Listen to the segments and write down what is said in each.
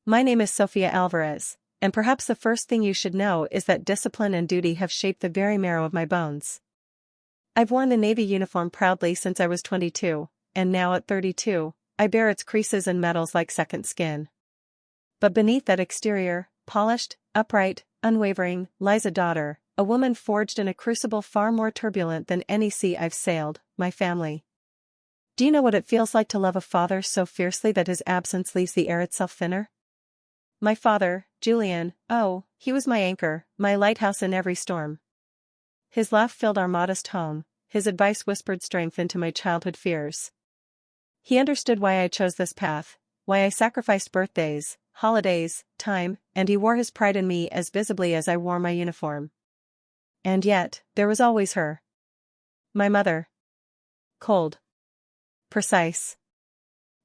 My name is Sofía Álvarez, and perhaps the first thing you should know is that discipline and duty have shaped the very marrow of my bones. I've worn the Navy uniform proudly since I was 22, and now at 32, I bear its creases and medals like second skin. But beneath that exterior, polished, upright, unwavering, lies a daughter, a woman forged in a crucible far more turbulent than any sea I've sailed, my family. Do you know what it feels like to love a father so fiercely that his absence leaves the air itself thinner? My father, Julian, oh, he was my anchor, my lighthouse in every storm. His laugh filled our modest home, his advice whispered strength into my childhood fears. He understood why I chose this path, why I sacrificed birthdays, holidays, time, and he wore his pride in me as visibly as I wore my uniform. And yet, there was always her. My mother. Cold. Precise.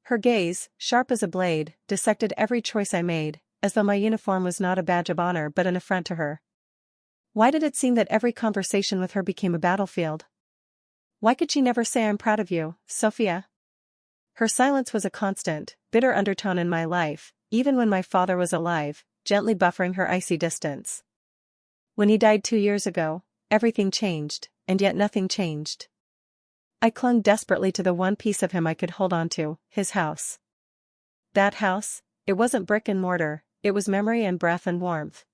Her gaze, sharp as a blade, dissected every choice I made, as though my uniform was not a badge of honor but an affront to her. Why did it seem that every conversation with her became a battlefield? Why could she never say I'm proud of you, Sophia? Her silence was a constant, bitter undertone in my life, even when my father was alive, gently buffering her icy distance. When he died 2 years ago, everything changed, and yet nothing changed. I clung desperately to the one piece of him I could hold on to, his house. That house, it wasn't brick and mortar, it was memory and breath and warmth.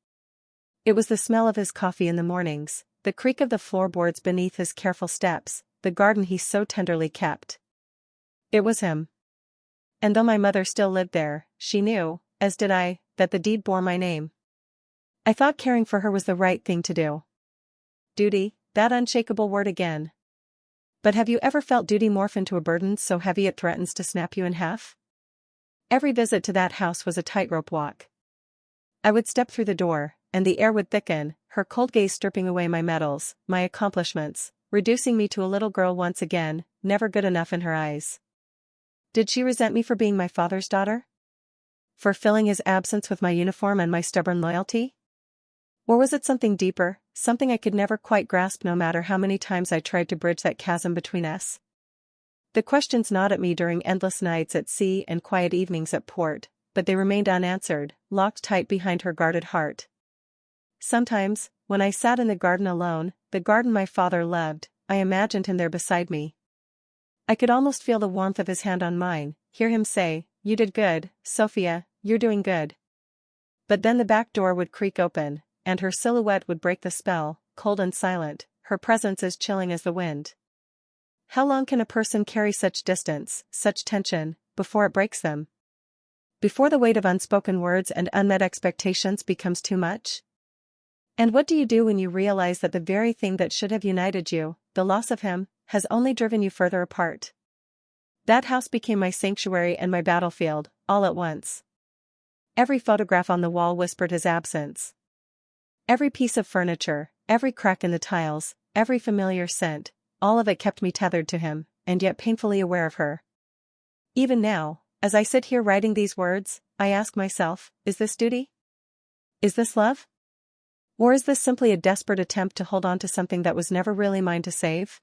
It was the smell of his coffee in the mornings, the creak of the floorboards beneath his careful steps, the garden he so tenderly kept. It was him. And though my mother still lived there, she knew, as did I, that the deed bore my name. I thought caring for her was the right thing to do. Duty, that unshakable word again. But have you ever felt duty morph into a burden so heavy it threatens to snap you in half? Every visit to that house was a tightrope walk. I would step through the door, and the air would thicken, her cold gaze stripping away my medals, my accomplishments, reducing me to a little girl once again, never good enough in her eyes. Did she resent me for being my father's daughter? For filling his absence with my uniform and my stubborn loyalty? Or was it something deeper, something I could never quite grasp no matter how many times I tried to bridge that chasm between us? The questions gnawed at me during endless nights at sea and quiet evenings at port, but they remained unanswered, locked tight behind her guarded heart. Sometimes, when I sat in the garden alone, the garden my father loved, I imagined him there beside me. I could almost feel the warmth of his hand on mine, hear him say, "You did good, Sophia, you're doing good." But then the back door would creak open, and her silhouette would break the spell, cold and silent, her presence as chilling as the wind. How long can a person carry such distance, such tension, before it breaks them? Before the weight of unspoken words and unmet expectations becomes too much? And what do you do when you realize that the very thing that should have united you, the loss of him, has only driven you further apart? That house became my sanctuary and my battlefield, all at once. Every photograph on the wall whispered his absence. Every piece of furniture, every crack in the tiles, every familiar scent, all of it kept me tethered to him, and yet painfully aware of her. Even now, as I sit here writing these words, I ask myself, is this duty? Is this love? Or is this simply a desperate attempt to hold on to something that was never really mine to save?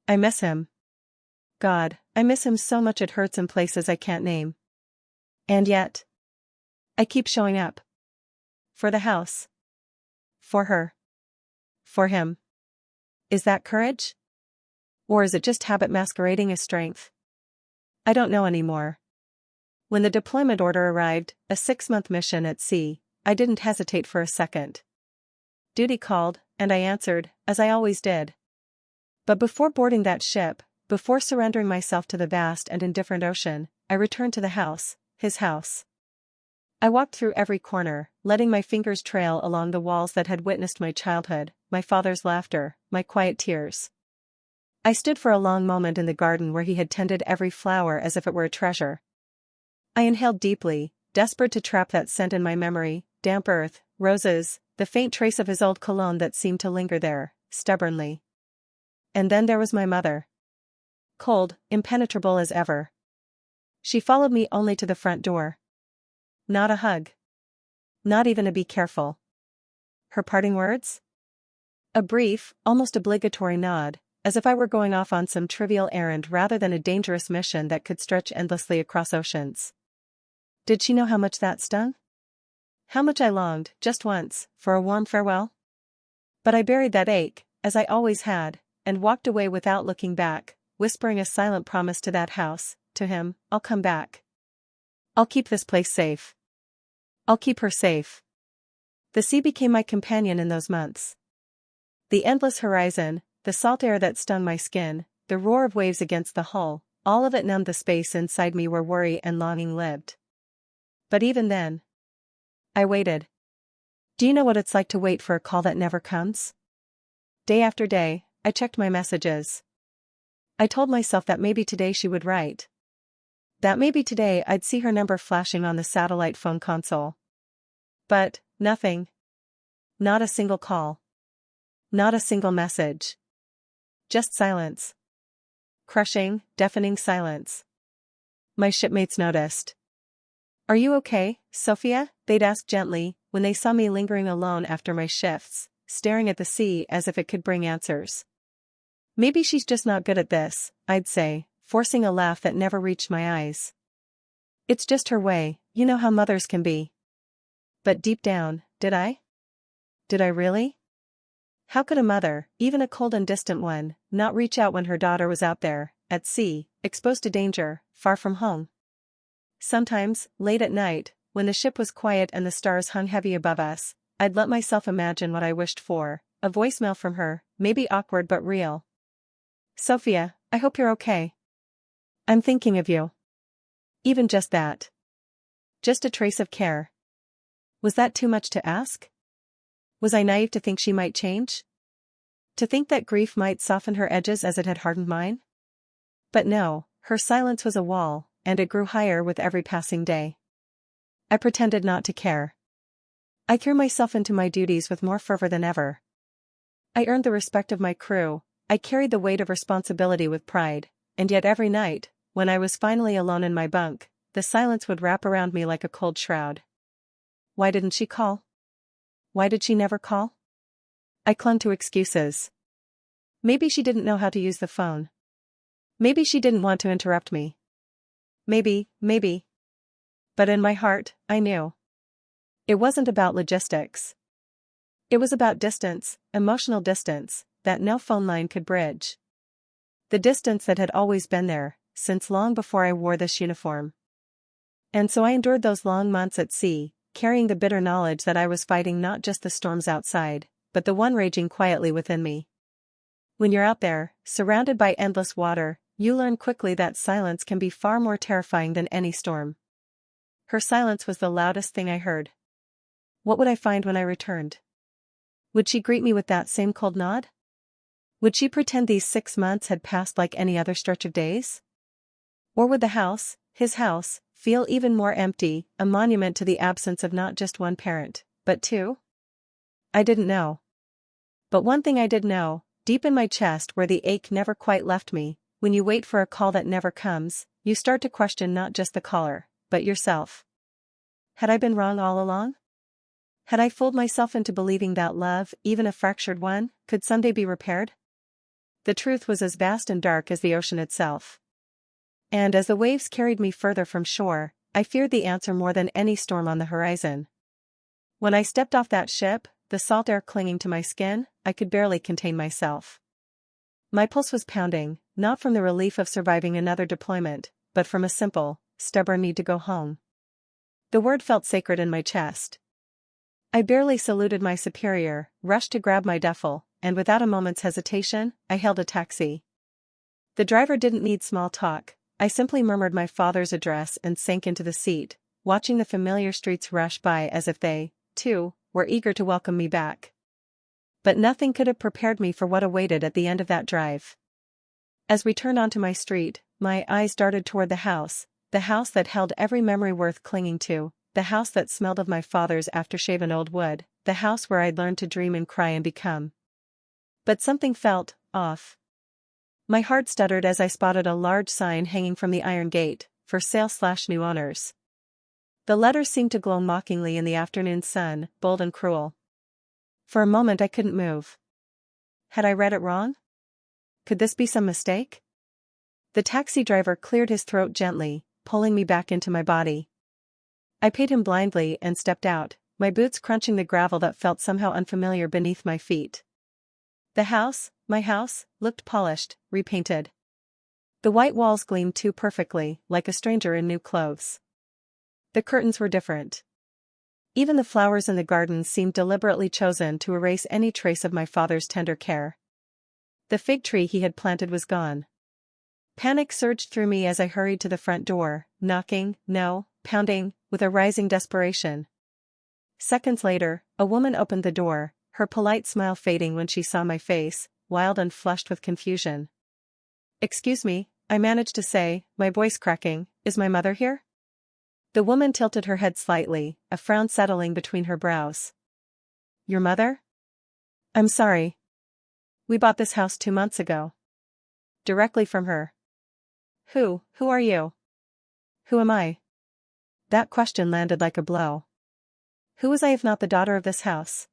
I miss him. God, I miss him so much it hurts in places I can't name. And yet, I keep showing up. For the house. For her. For him. Is that courage? Or is it just habit masquerading as strength? I don't know anymore. When the deployment order arrived, a 6-month mission at sea, I didn't hesitate for a second. Duty called, and I answered, as I always did. But before boarding that ship, before surrendering myself to the vast and indifferent ocean, I returned to the house, his house. I walked through every corner, letting my fingers trail along the walls that had witnessed my childhood, my father's laughter, my quiet tears. I stood for a long moment in the garden where he had tended every flower as if it were a treasure. I inhaled deeply, desperate to trap that scent in my memory, damp earth, roses, the faint trace of his old cologne that seemed to linger there, stubbornly. And then there was my mother. Cold, impenetrable as ever. She followed me only to the front door. Not a hug. Not even a "be careful." Her parting words? A brief, almost obligatory nod, as if I were going off on some trivial errand rather than a dangerous mission that could stretch endlessly across oceans. Did she know how much that stung? How much I longed, just once, for a warm farewell? But I buried that ache, as I always had, and walked away without looking back, whispering a silent promise to that house, to him, I'll come back. I'll keep this place safe. I'll keep her safe. The sea became my companion in those months. The endless horizon, the salt air that stung my skin, the roar of waves against the hull, all of it numbed the space inside me where worry and longing lived. But even then, I waited. Do you know what it's like to wait for a call that never comes? Day after day, I checked my messages. I told myself that maybe today she would write. That maybe today I'd see her number flashing on the satellite phone console. But, nothing. Not a single call. Not a single message. Just silence. Crushing, deafening silence. My shipmates noticed. Are you okay, Sophia? They'd ask gently, when they saw me lingering alone after my shifts, staring at the sea as if it could bring answers. Maybe she's just not good at this, I'd say, forcing a laugh that never reached my eyes. It's just her way, you know how mothers can be. But deep down, did I? Did I really? How could a mother, even a cold and distant one, not reach out when her daughter was out there, at sea, exposed to danger, far from home? Sometimes, late at night, when the ship was quiet and the stars hung heavy above us, I'd let myself imagine what I wished for, a voicemail from her, maybe awkward but real. Sophia, I hope you're okay. I'm thinking of you. Even just that. Just a trace of care. Was that too much to ask? Was I naive to think she might change? To think that grief might soften her edges as it had hardened mine? But no, her silence was a wall, and it grew higher with every passing day. I pretended not to care. I threw myself into my duties with more fervor than ever. I earned the respect of my crew, I carried the weight of responsibility with pride, and yet every night, when I was finally alone in my bunk, the silence would wrap around me like a cold shroud. Why didn't she call? Why did she never call? I clung to excuses. Maybe she didn't know how to use the phone. Maybe she didn't want to interrupt me. Maybe. But in my heart, I knew. It wasn't about logistics. It was about distance, emotional distance, that no phone line could bridge. The distance that had always been there, since long before I wore this uniform. And so I endured those long months at sea, carrying the bitter knowledge that I was fighting not just the storms outside, but the one raging quietly within me. When you're out there, surrounded by endless water, you learn quickly that silence can be far more terrifying than any storm. Her silence was the loudest thing I heard. What would I find when I returned? Would she greet me with that same cold nod? Would she pretend these 6 months had passed like any other stretch of days? Or would the house, his house, feel even more empty, a monument to the absence of not just one parent, but two? I didn't know. But one thing I did know, deep in my chest where the ache never quite left me, when you wait for a call that never comes, you start to question not just the caller, but yourself. Had I been wrong all along? Had I fooled myself into believing that love, even a fractured one, could someday be repaired? The truth was as vast and dark as the ocean itself. And as the waves carried me further from shore, I feared the answer more than any storm on the horizon. When I stepped off that ship, the salt air clinging to my skin, I could barely contain myself. My pulse was pounding, not from the relief of surviving another deployment, but from a simple, stubborn need to go home. The word felt sacred in my chest. I barely saluted my superior, rushed to grab my duffel, and without a moment's hesitation, I hailed a taxi. The driver didn't need small talk. I simply murmured my father's address and sank into the seat, watching the familiar streets rush by as if they, too, were eager to welcome me back. But nothing could have prepared me for what awaited at the end of that drive. As we turned onto my street, my eyes darted toward the house that held every memory worth clinging to, the house that smelled of my father's after-shaven old wood, the house where I'd learned to dream and cry and become. But something felt off. My heart stuttered as I spotted a large sign hanging from the iron gate, for sale/new owners. The letters seemed to glow mockingly in the afternoon sun, bold and cruel. For a moment I couldn't move. Had I read it wrong? Could this be some mistake? The taxi driver cleared his throat gently, pulling me back into my body. I paid him blindly and stepped out, my boots crunching the gravel that felt somehow unfamiliar beneath my feet. The house, my house, looked polished, repainted. The white walls gleamed too perfectly, like a stranger in new clothes. The curtains were different. Even the flowers in the garden seemed deliberately chosen to erase any trace of my father's tender care. The fig tree he had planted was gone. Panic surged through me as I hurried to the front door, knocking, no, pounding, with a rising desperation. Seconds later, a woman opened the door, her polite smile fading when she saw my face, wild and flushed with confusion. "Excuse me," I managed to say, my voice cracking, "is my mother here?" The woman tilted her head slightly, a frown settling between her brows. "Your mother? I'm sorry. We bought this house 2 months ago." Directly from her. Who are you? Who am I? That question landed like a blow. Who was I if not the daughter of this house?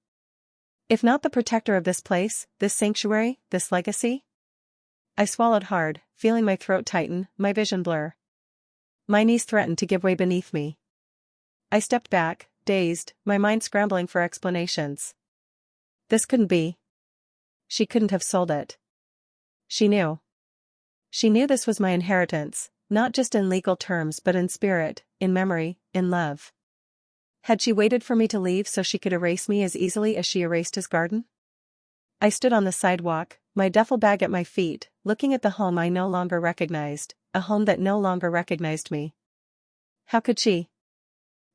If not the protector of this place, this sanctuary, this legacy? I swallowed hard, feeling my throat tighten, my vision blur. My knees threatened to give way beneath me. I stepped back, dazed, my mind scrambling for explanations. This couldn't be. She couldn't have sold it. She knew. She knew this was my inheritance, not just in legal terms but in spirit, in memory, in love. Had she waited for me to leave so she could erase me as easily as she erased his garden? I stood on the sidewalk, my duffel bag at my feet, looking at the home I no longer recognized, a home that no longer recognized me. How could she?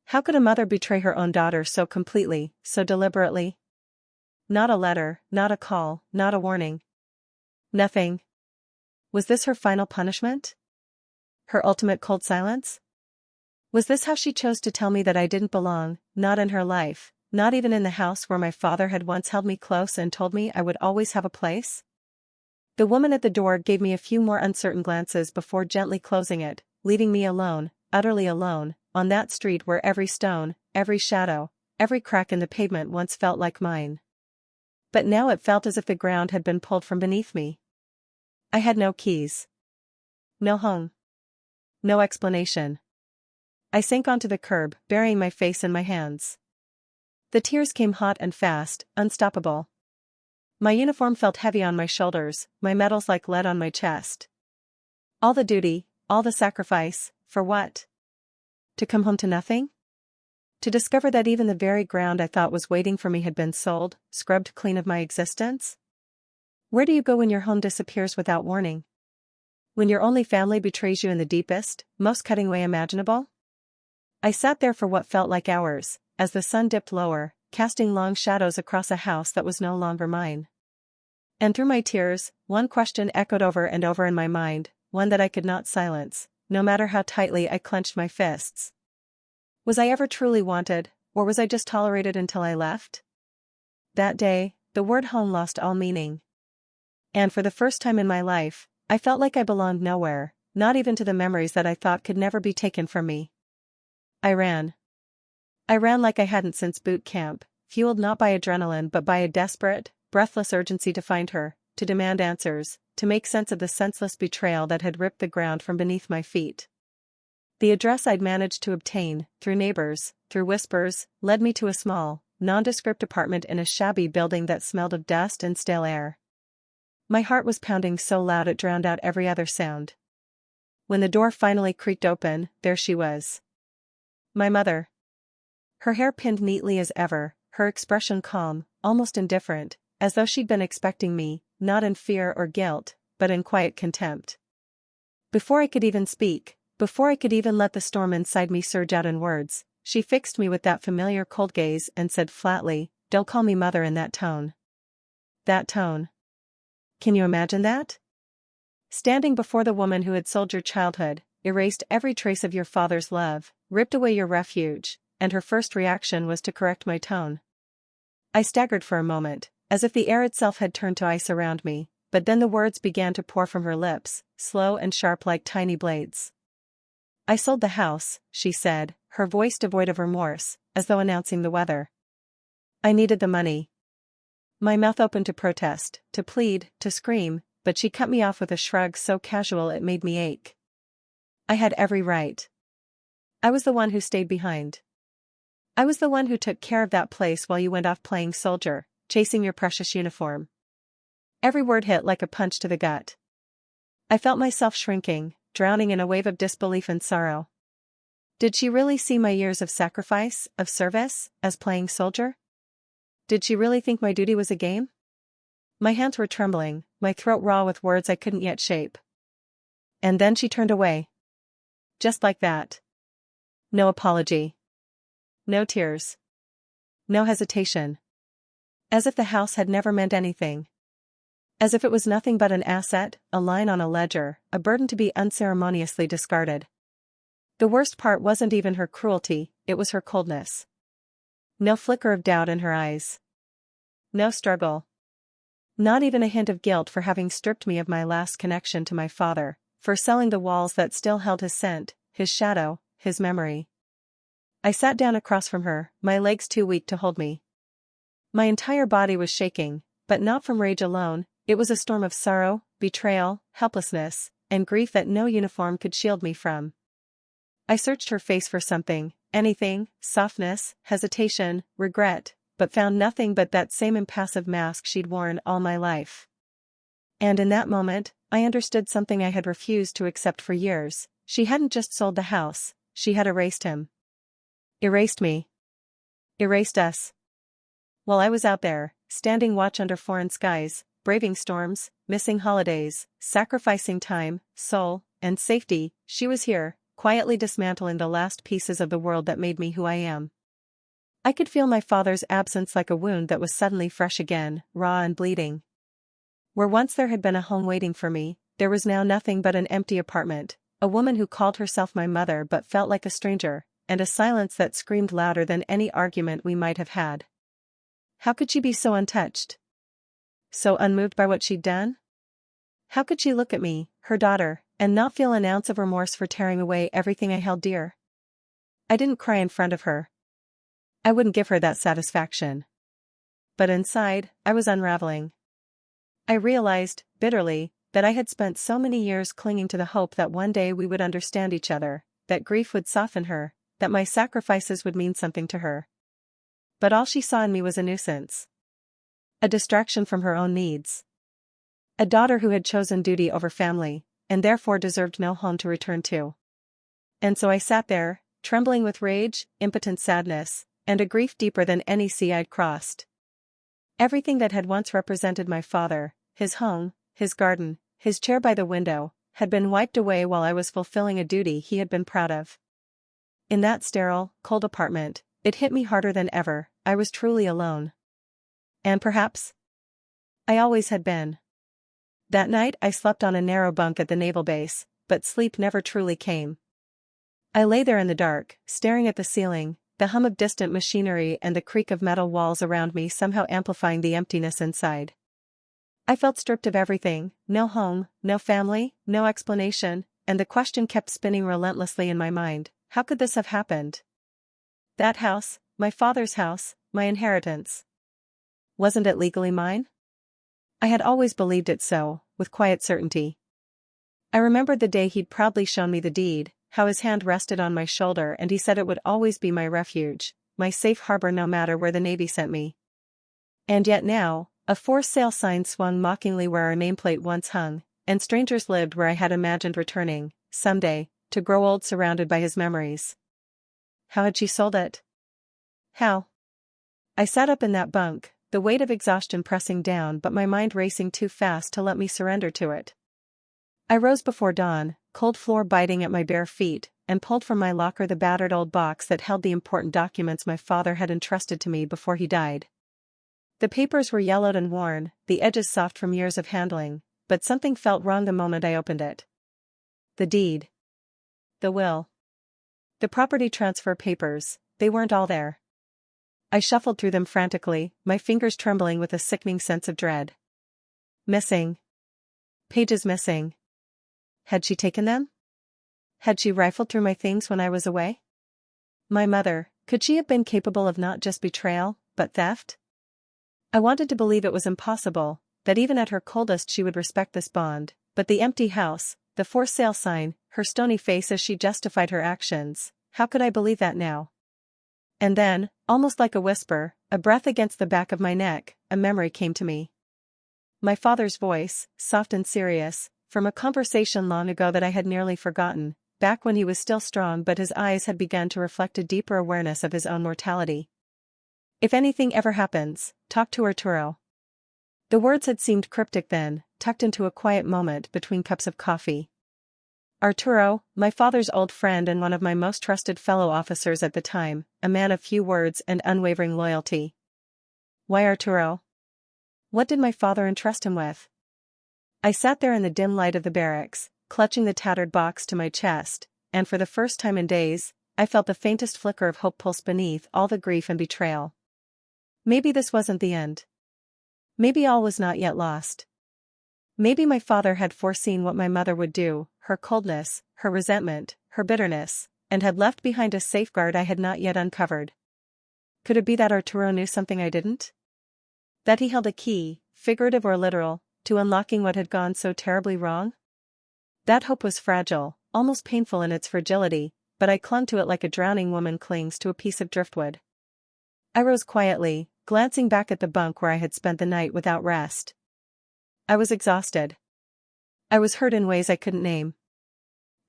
How could a mother betray her own daughter so completely, so deliberately? Not a letter, not a call, not a warning. Nothing. Was this her final punishment? Her ultimate cold silence? Was this how she chose to tell me that I didn't belong, not in her life, not even in the house where my father had once held me close and told me I would always have a place? The woman at the door gave me a few more uncertain glances before gently closing it, leaving me alone, utterly alone, on that street where every stone, every shadow, every crack in the pavement once felt like mine. But now it felt as if the ground had been pulled from beneath me. I had no keys. No home. No explanation. I sank onto the curb, burying my face in my hands. The tears came hot and fast, unstoppable. My uniform felt heavy on my shoulders, my medals like lead on my chest. All the duty, all the sacrifice, for what? To come home to nothing? To discover that even the very ground I thought was waiting for me had been sold, scrubbed clean of my existence? Where do you go when your home disappears without warning? When your only family betrays you in the deepest, most cutting way imaginable? I sat there for what felt like hours, as the sun dipped lower, casting long shadows across a house that was no longer mine. And through my tears, one question echoed over and over in my mind, one that I could not silence, no matter how tightly I clenched my fists. Was I ever truly wanted, or was I just tolerated until I left? That day, the word home lost all meaning. And for the first time in my life, I felt like I belonged nowhere, not even to the memories that I thought could never be taken from me. I ran. I ran like I hadn't since boot camp, fueled not by adrenaline but by a desperate, breathless urgency to find her, to demand answers, to make sense of the senseless betrayal that had ripped the ground from beneath my feet. The address I'd managed to obtain, through neighbors, through whispers, led me to a small, nondescript apartment in a shabby building that smelled of dust and stale air. My heart was pounding so loud it drowned out every other sound. When the door finally creaked open, there she was. My mother. Her hair pinned neatly as ever, her expression calm, almost indifferent, as though she'd been expecting me, not in fear or guilt, but in quiet contempt. Before I could even speak, before I could even let the storm inside me surge out in words, she fixed me with that familiar cold gaze and said flatly, "Don't call me mother in that tone." That tone. Can you imagine that? Standing before the woman who had sold your childhood, erased every trace of your father's love, ripped away your refuge, and her first reaction was to correct my tone. I staggered for a moment, as if the air itself had turned to ice around me, but then the words began to pour from her lips, slow and sharp like tiny blades. "I sold the house," she said, her voice devoid of remorse, as though announcing the weather. "I needed the money." My mouth opened to protest, to plead, to scream, but she cut me off with a shrug so casual it made me ache. "I had every right." I was the one who stayed behind. I was the one who took care of that place while you went off playing soldier, chasing your precious uniform. Every word hit like a punch to the gut. I felt myself shrinking, drowning in a wave of disbelief and sorrow. Did she really see my years of sacrifice, of service, as playing soldier? Did she really think my duty was a game? My hands were trembling, my throat raw with words I couldn't yet shape. And then she turned away. Just like that. No apology. No tears. No hesitation. As if the house had never meant anything. As if it was nothing but an asset, a line on a ledger, a burden to be unceremoniously discarded. The worst part wasn't even her cruelty, it was her coldness. No flicker of doubt in her eyes. No struggle. Not even a hint of guilt for having stripped me of my last connection to my father, for selling the walls that still held his scent, his shadow, his memory. I sat down across from her, my legs too weak to hold me. My entire body was shaking, but not from rage alone, it was a storm of sorrow, betrayal, helplessness, and grief that no uniform could shield me from. I searched her face for something, anything, softness, hesitation, regret, but found nothing but that same impassive mask she'd worn all my life. And in that moment, I understood something I had refused to accept for years. She hadn't just sold the house, she had erased him. Erased me. Erased us. While I was out there, standing watch under foreign skies, braving storms, missing holidays, sacrificing time, soul, and safety, she was here, quietly dismantling the last pieces of the world that made me who I am. I could feel my father's absence like a wound that was suddenly fresh again, raw and bleeding. Where once there had been a home waiting for me, there was now nothing but an empty apartment, a woman who called herself my mother but felt like a stranger, and a silence that screamed louder than any argument we might have had. How could she be so untouched? So unmoved by what she'd done? How could she look at me, her daughter, and not feel an ounce of remorse for tearing away everything I held dear? I didn't cry in front of her. I wouldn't give her that satisfaction. But inside, I was unraveling. I realized, bitterly, that I had spent so many years clinging to the hope that one day we would understand each other, that grief would soften her, that my sacrifices would mean something to her. But all she saw in me was a nuisance. A distraction from her own needs. A daughter who had chosen duty over family, and therefore deserved no home to return to. And so I sat there, trembling with rage, impotent sadness, and a grief deeper than any sea I'd crossed. Everything that had once represented my father, his home, his garden, his chair by the window, had been wiped away while I was fulfilling a duty he had been proud of. In that sterile, cold apartment, it hit me harder than ever, I was truly alone. And perhaps I always had been. That night I slept on a narrow bunk at the naval base, but sleep never truly came. I lay there in the dark, staring at the ceiling, the hum of distant machinery and the creak of metal walls around me somehow amplifying the emptiness inside. I felt stripped of everything, no home, no family, no explanation, and the question kept spinning relentlessly in my mind, how could this have happened? That house, my father's house, my inheritance. Wasn't it legally mine? I had always believed it so, with quiet certainty. I remembered the day he'd proudly shown me the deed, how his hand rested on my shoulder and he said it would always be my refuge, my safe harbor no matter where the Navy sent me. And yet now, a for sale sign swung mockingly where our nameplate once hung, and strangers lived where I had imagined returning, someday, to grow old surrounded by his memories. How had she sold it? How? I sat up in that bunk, the weight of exhaustion pressing down but my mind racing too fast to let me surrender to it. I rose before dawn, cold floor biting at my bare feet, and pulled from my locker the battered old box that held the important documents my father had entrusted to me before he died. The papers were yellowed and worn, the edges soft from years of handling, but something felt wrong the moment I opened it. The deed. The will. The property transfer papers, they weren't all there. I shuffled through them frantically, my fingers trembling with a sickening sense of dread. Missing. Pages missing. Had she taken them? Had she rifled through my things when I was away? My mother, could she have been capable of not just betrayal, but theft? I wanted to believe it was impossible, that even at her coldest she would respect this bond, but the empty house, the for sale sign, her stony face as she justified her actions, How could I believe that now? And then, almost like a whisper, a breath against the back of my neck, a memory came to me. My father's voice, soft and serious, from a conversation long ago that I had nearly forgotten, back when he was still strong but his eyes had begun to reflect a deeper awareness of his own mortality. If anything ever happens, talk to Arturo. The words had seemed cryptic then, tucked into a quiet moment between cups of coffee. Arturo, my father's old friend and one of my most trusted fellow officers at the time, a man of few words and unwavering loyalty. Why Arturo? What did my father entrust him with? I sat there in the dim light of the barracks, clutching the tattered box to my chest, and for the first time in days, I felt the faintest flicker of hope pulse beneath all the grief and betrayal. Maybe this wasn't the end. Maybe all was not yet lost. Maybe my father had foreseen what my mother would do, her coldness, her resentment, her bitterness, and had left behind a safeguard I had not yet uncovered. Could it be that Arturo knew something I didn't? That he held a key, figurative or literal, to unlocking what had gone so terribly wrong? That hope was fragile, almost painful in its fragility, but I clung to it like a drowning woman clings to a piece of driftwood. I rose quietly, glancing back at the bunk where I had spent the night without rest. I was exhausted. I was hurt in ways I couldn't name.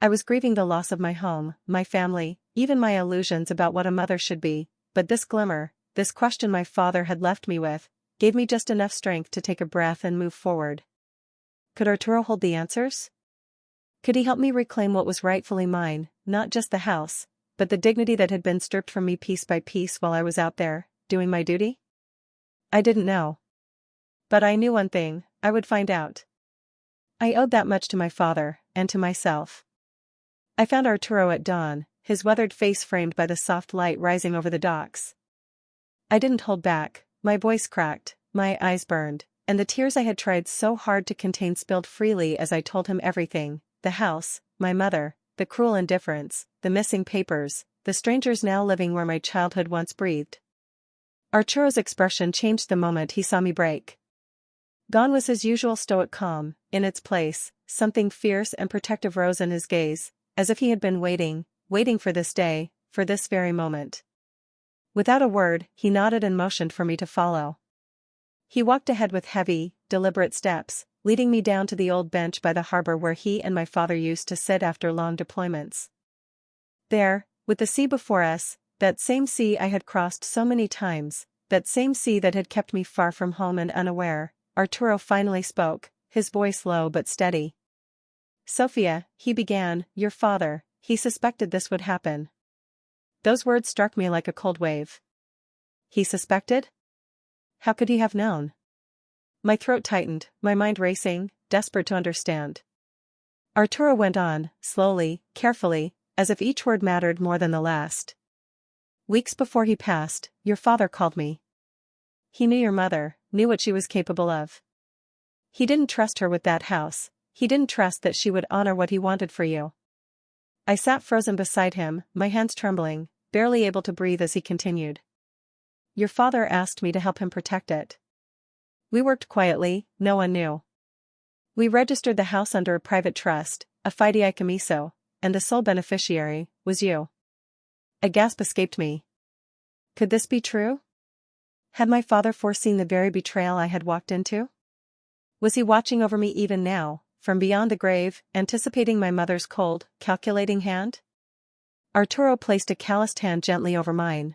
I was grieving the loss of my home, my family, even my illusions about what a mother should be, but this glimmer, this question my father had left me with, gave me just enough strength to take a breath and move forward. Could Arturo hold the answers? Could he help me reclaim what was rightfully mine, not just the house, but the dignity that had been stripped from me piece by piece while I was out there, doing my duty? I didn't know. But I knew one thing, I would find out. I owed that much to my father, and to myself. I found Arturo at dawn, his weathered face framed by the soft light rising over the docks. I didn't hold back, my voice cracked, my eyes burned, and the tears I had tried so hard to contain spilled freely as I told him everything, the house, my mother, the cruel indifference, the missing papers, the strangers now living where my childhood once breathed. Arturo's expression changed the moment he saw me break. Gone was his usual stoic calm, in its place, something fierce and protective rose in his gaze, as if he had been waiting for this day, for this very moment. Without a word, he nodded and motioned for me to follow. He walked ahead with heavy, deliberate steps, leading me down to the old bench by the harbor where he and my father used to sit after long deployments. There, with the sea before us, that same sea I had crossed so many times, that same sea that had kept me far from home and unaware, Arturo finally spoke, his voice low but steady. Sofía, he began, your father, he suspected this would happen. Those words struck me like a cold wave. He suspected? How could he have known? My throat tightened, my mind racing, desperate to understand. Arturo went on, slowly, carefully, as if each word mattered more than the last. Weeks before he passed, your father called me. He knew your mother, knew what she was capable of. He didn't trust her with that house, he didn't trust that she would honor what he wanted for you. I sat frozen beside him, my hands trembling, barely able to breathe as he continued. Your father asked me to help him protect it. We worked quietly, no one knew. We registered the house under a private trust, a fideicomiso, and the sole beneficiary was you. A gasp escaped me. Could this be true? Had my father foreseen the very betrayal I had walked into? Was he watching over me even now, from beyond the grave, anticipating my mother's cold, calculating hand? Arturo placed a calloused hand gently over mine.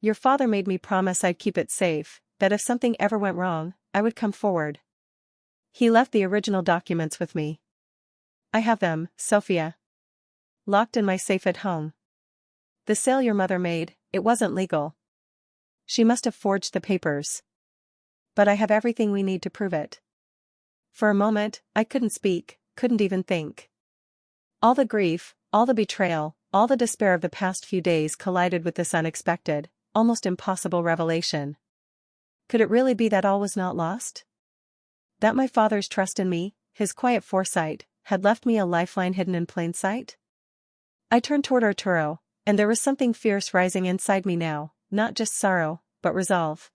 Your father made me promise I'd keep it safe, that if something ever went wrong, I would come forward. He left the original documents with me. I have them, Sofía. Locked in my safe at home. The sale your mother made, it wasn't legal. She must have forged the papers. But I have everything we need to prove it. For a moment, I couldn't speak, couldn't even think. All the grief, all the betrayal, all the despair of the past few days collided with this unexpected, almost impossible revelation. Could it really be that all was not lost? That my father's trust in me, his quiet foresight, had left me a lifeline hidden in plain sight? I turned toward Arturo, and there was something fierce rising inside me now, not just sorrow, but resolve.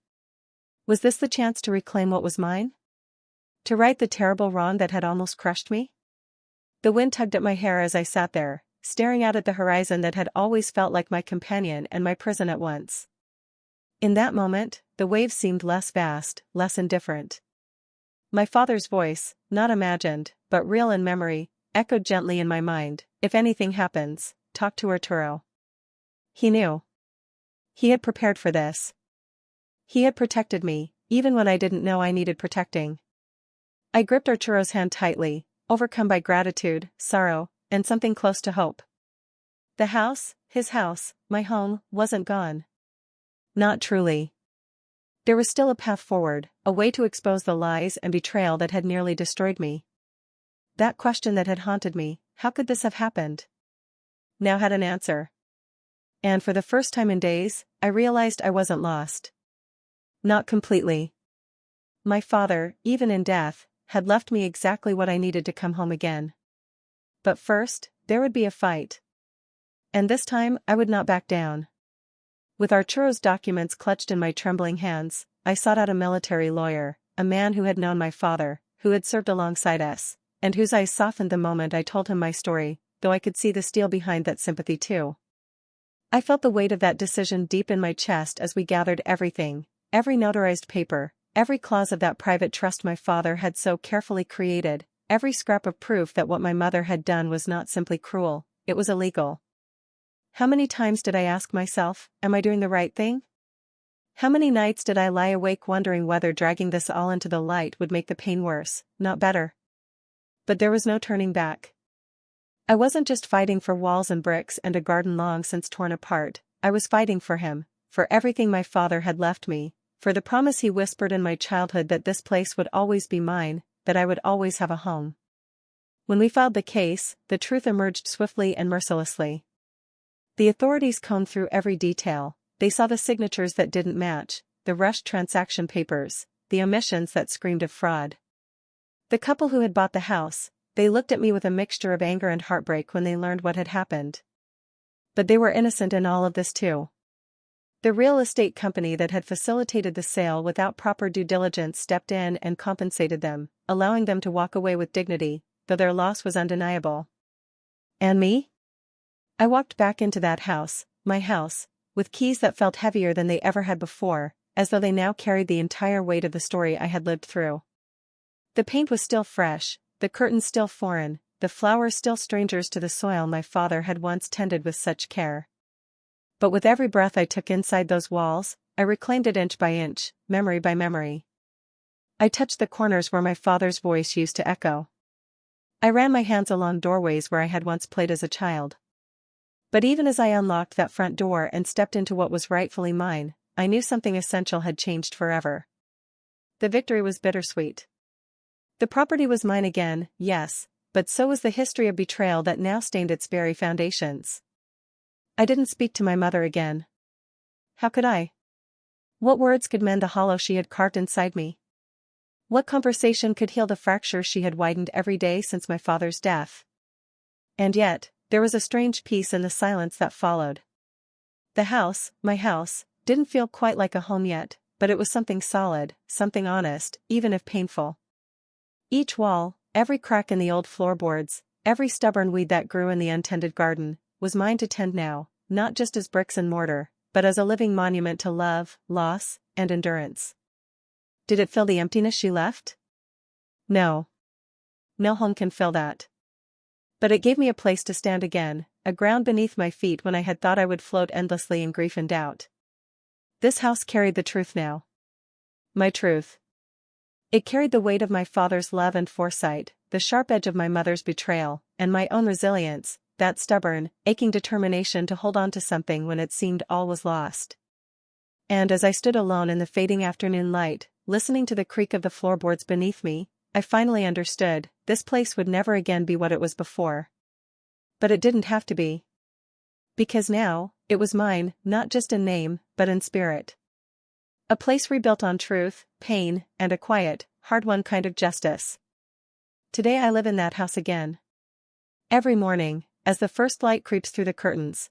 Was this the chance to reclaim what was mine? To right the terrible wrong that had almost crushed me? The wind tugged at my hair as I sat there, staring out at the horizon that had always felt like my companion and my prison at once. In that moment, the waves seemed less vast, less indifferent. My father's voice, not imagined, but real in memory, echoed gently in my mind. If anything happens, talk to Arturo. He knew. He had prepared for this. He had protected me, even when I didn't know I needed protecting. I gripped Arturo's hand tightly, overcome by gratitude, sorrow, and something close to hope. The house, his house, my home, wasn't gone. Not truly. There was still a path forward, a way to expose the lies and betrayal that had nearly destroyed me. That question that had haunted me, how could this have happened? Now had an answer. And for the first time in days, I realized I wasn't lost. Not completely. My father, even in death, had left me exactly what I needed to come home again. But first, there would be a fight. And this time, I would not back down. With Arturo's documents clutched in my trembling hands, I sought out a military lawyer, a man who had known my father, who had served alongside us, and whose eyes softened the moment I told him my story, though I could see the steel behind that sympathy too. I felt the weight of that decision deep in my chest as we gathered everything, every notarized paper, every clause of that private trust my father had so carefully created, every scrap of proof that what my mother had done was not simply cruel, it was illegal. How many times did I ask myself, am I doing the right thing? How many nights did I lie awake wondering whether dragging this all into the light would make the pain worse, not better? But there was no turning back. I wasn't just fighting for walls and bricks and a garden long since torn apart, I was fighting for him, for everything my father had left me, for the promise he whispered in my childhood that this place would always be mine, that I would always have a home. When we filed the case, the truth emerged swiftly and mercilessly. The authorities combed through every detail. They saw the signatures that didn't match, the rushed transaction papers, the omissions that screamed of fraud. The couple who had bought the house, they looked at me with a mixture of anger and heartbreak when they learned what had happened. But they were innocent in all of this too. The real estate company that had facilitated the sale without proper due diligence stepped in and compensated them, allowing them to walk away with dignity, though their loss was undeniable. And me? I walked back into that house, my house, with keys that felt heavier than they ever had before, as though they now carried the entire weight of the story I had lived through. The paint was still fresh, the curtains still foreign, the flowers still strangers to the soil my father had once tended with such care. But with every breath I took inside those walls, I reclaimed it inch by inch, memory by memory. I touched the corners where my father's voice used to echo. I ran my hands along doorways where I had once played as a child. But even as I unlocked that front door and stepped into what was rightfully mine, I knew something essential had changed forever. The victory was bittersweet. The property was mine again, yes, but so was the history of betrayal that now stained its very foundations. I didn't speak to my mother again. How could I? What words could mend the hollow she had carved inside me? What conversation could heal the fracture she had widened every day since my father's death? And yet, there was a strange peace in the silence that followed. The house, my house, didn't feel quite like a home yet, but it was something solid, something honest, even if painful. Each wall, every crack in the old floorboards, every stubborn weed that grew in the untended garden, was mine to tend now, not just as bricks and mortar, but as a living monument to love, loss, and endurance. Did it fill the emptiness she left? No. No home can fill that. But it gave me a place to stand again, a ground beneath my feet when I had thought I would float endlessly in grief and doubt. This house carried the truth now. My truth. It carried the weight of my father's love and foresight, the sharp edge of my mother's betrayal, and my own resilience, that stubborn, aching determination to hold on to something when it seemed all was lost. And as I stood alone in the fading afternoon light, listening to the creak of the floorboards beneath me, I finally understood, this place would never again be what it was before. But it didn't have to be. Because now, it was mine, not just in name, but in spirit. A place rebuilt on truth, pain, and a quiet, hard-won kind of justice. Today I live in that house again. Every morning, as the first light creeps through the curtains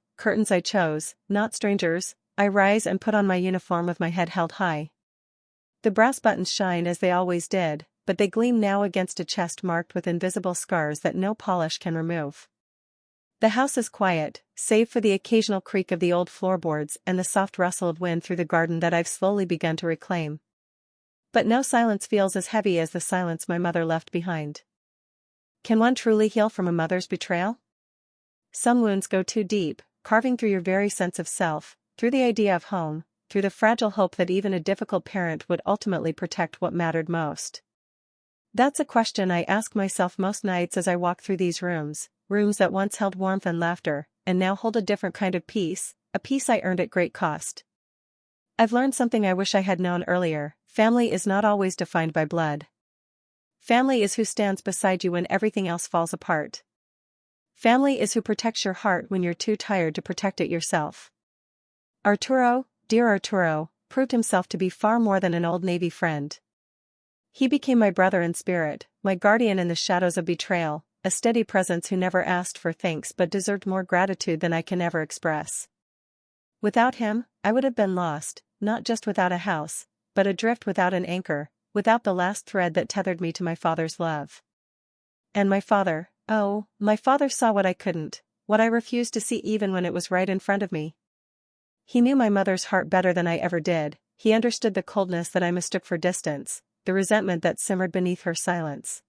I chose, not strangers, I rise and put on my uniform with my head held high. The brass buttons shine as they always did, but they gleam now against a chest marked with invisible scars that no polish can remove. The house is quiet, save for the occasional creak of the old floorboards and the soft rustle of wind through the garden that I've slowly begun to reclaim. But no silence feels as heavy as the silence my mother left behind. Can one truly heal from a mother's betrayal? Some wounds go too deep, carving through your very sense of self, through the idea of home, through the fragile hope that even a difficult parent would ultimately protect what mattered most. That's a question I ask myself most nights as I walk through these rooms that once held warmth and laughter, and now hold a different kind of peace, a peace I earned at great cost. I've learned something I wish I had known earlier: family is not always defined by blood. Family is who stands beside you when everything else falls apart. Family is who protects your heart when you're too tired to protect it yourself. Arturo, dear Arturo, proved himself to be far more than an old Navy friend. He became my brother in spirit, my guardian in the shadows of betrayal, a steady presence who never asked for thanks but deserved more gratitude than I can ever express. Without him, I would have been lost, not just without a house, but adrift without an anchor, without the last thread that tethered me to my father's love. And my father, oh, my father saw what I couldn't, what I refused to see even when it was right in front of me. He knew my mother's heart better than I ever did. He understood the coldness that I mistook for distance, the resentment that simmered beneath her silence.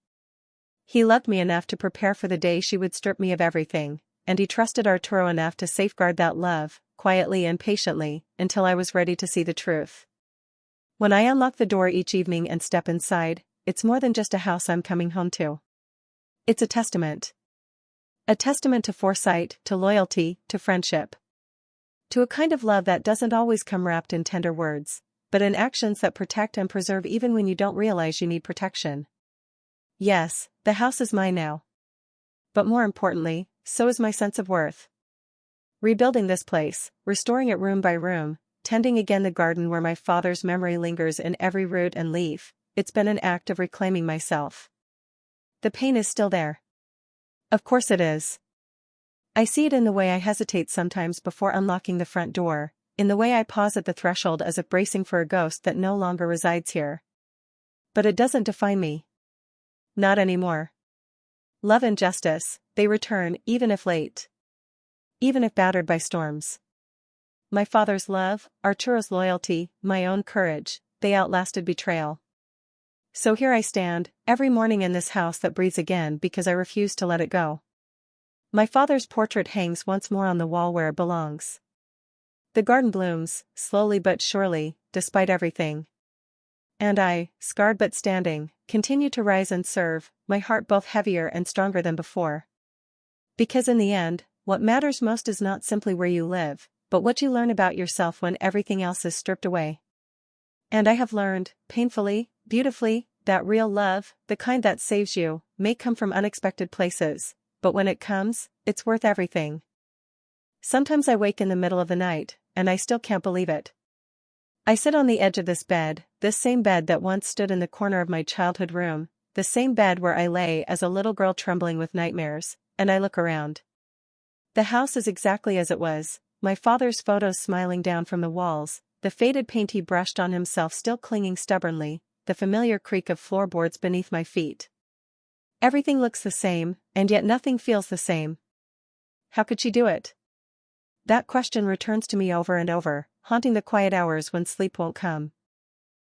He loved me enough to prepare for the day she would strip me of everything, and he trusted Arturo enough to safeguard that love, quietly and patiently, until I was ready to see the truth. When I unlock the door each evening and step inside, it's more than just a house I'm coming home to. It's a testament. A testament to foresight, to loyalty, to friendship. To a kind of love that doesn't always come wrapped in tender words, but in actions that protect and preserve even when you don't realize you need protection. Yes, the house is mine now. But more importantly, so is my sense of worth. Rebuilding this place, restoring it room by room, tending again the garden where my father's memory lingers in every root and leaf, it's been an act of reclaiming myself. The pain is still there. Of course it is. I see it in the way I hesitate sometimes before unlocking the front door, in the way I pause at the threshold as if bracing for a ghost that no longer resides here. But it doesn't define me. Not anymore. Love and justice, they return even if late. Even if battered by storms. My father's love, Arturo's loyalty, my own courage, they outlasted betrayal. So here I stand, every morning in this house that breathes again because I refuse to let it go. My father's portrait hangs once more on the wall where it belongs. The garden blooms, slowly but surely, despite everything. And I, scarred but standing, continue to rise and serve, my heart both heavier and stronger than before. Because in the end, what matters most is not simply where you live, but what you learn about yourself when everything else is stripped away. And I have learned, painfully, beautifully, that real love, the kind that saves you, may come from unexpected places, but when it comes, it's worth everything. Sometimes I wake in the middle of the night, and I still can't believe it. I sit on the edge of this same bed that once stood in the corner of my childhood room, the same bed where I lay as a little girl trembling with nightmares, and I look around. The house is exactly as it was, my father's photos smiling down from the walls, the faded paint he brushed on himself still clinging stubbornly, the familiar creak of floorboards beneath my feet. Everything looks the same, and yet nothing feels the same. How could she do it? That question returns to me over and over, haunting the quiet hours when sleep won't come.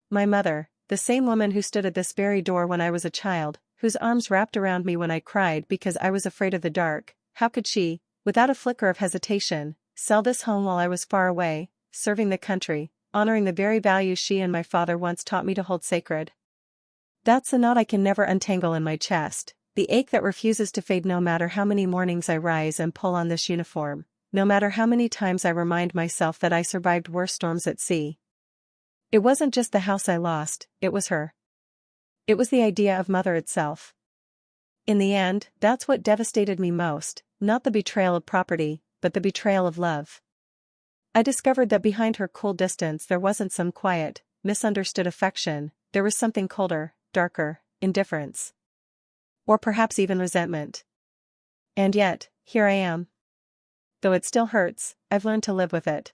My mother, the same woman who stood at this very door when I was a child, whose arms wrapped around me when I cried because I was afraid of the dark, how could she, without a flicker of hesitation, sell this home while I was far away, serving the country, honoring the very values she and my father once taught me to hold sacred? That's a knot I can never untangle in my chest, the ache that refuses to fade no matter how many mornings I rise and pull on this uniform, no matter how many times I remind myself that I survived worse storms at sea. It wasn't just the house I lost, it was her. It was the idea of mother itself. In the end, that's what devastated me most, not the betrayal of property, but the betrayal of love. I discovered that behind her cool distance there wasn't some quiet, misunderstood affection, there was something colder, darker, indifference. Or perhaps even resentment. And yet, here I am. Though it still hurts, I've learned to live with it.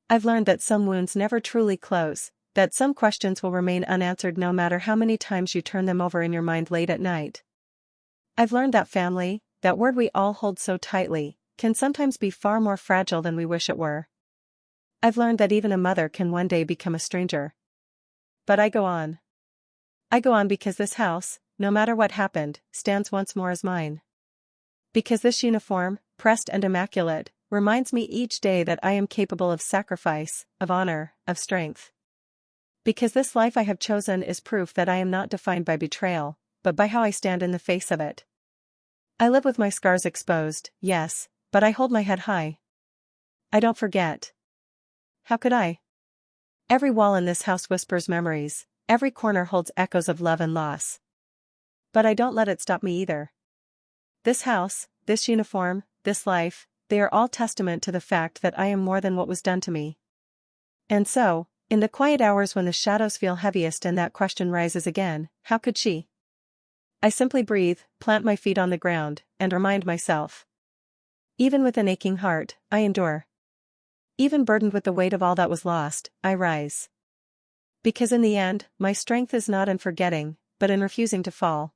I've learned that some wounds never truly close, that some questions will remain unanswered no matter how many times you turn them over in your mind late at night. I've learned that family, that word we all hold so tightly, can sometimes be far more fragile than we wish it were. I've learned that even a mother can one day become a stranger. But I go on. I go on because this house, no matter what happened, stands once more as mine. Because this uniform, pressed and immaculate, reminds me each day that I am capable of sacrifice, of honor, of strength. Because this life I have chosen is proof that I am not defined by betrayal, but by how I stand in the face of it. I live with my scars exposed, yes, but I hold my head high. I don't forget. How could I? Every wall in this house whispers memories, every corner holds echoes of love and loss. But I don't let it stop me either. This house, this uniform, this life, they are all testament to the fact that I am more than what was done to me. And so, in the quiet hours when the shadows feel heaviest and that question rises again, how could she? I simply breathe, plant my feet on the ground, and remind myself. Even with an aching heart, I endure. Even burdened with the weight of all that was lost, I rise. Because in the end, my strength is not in forgetting, but in refusing to fall.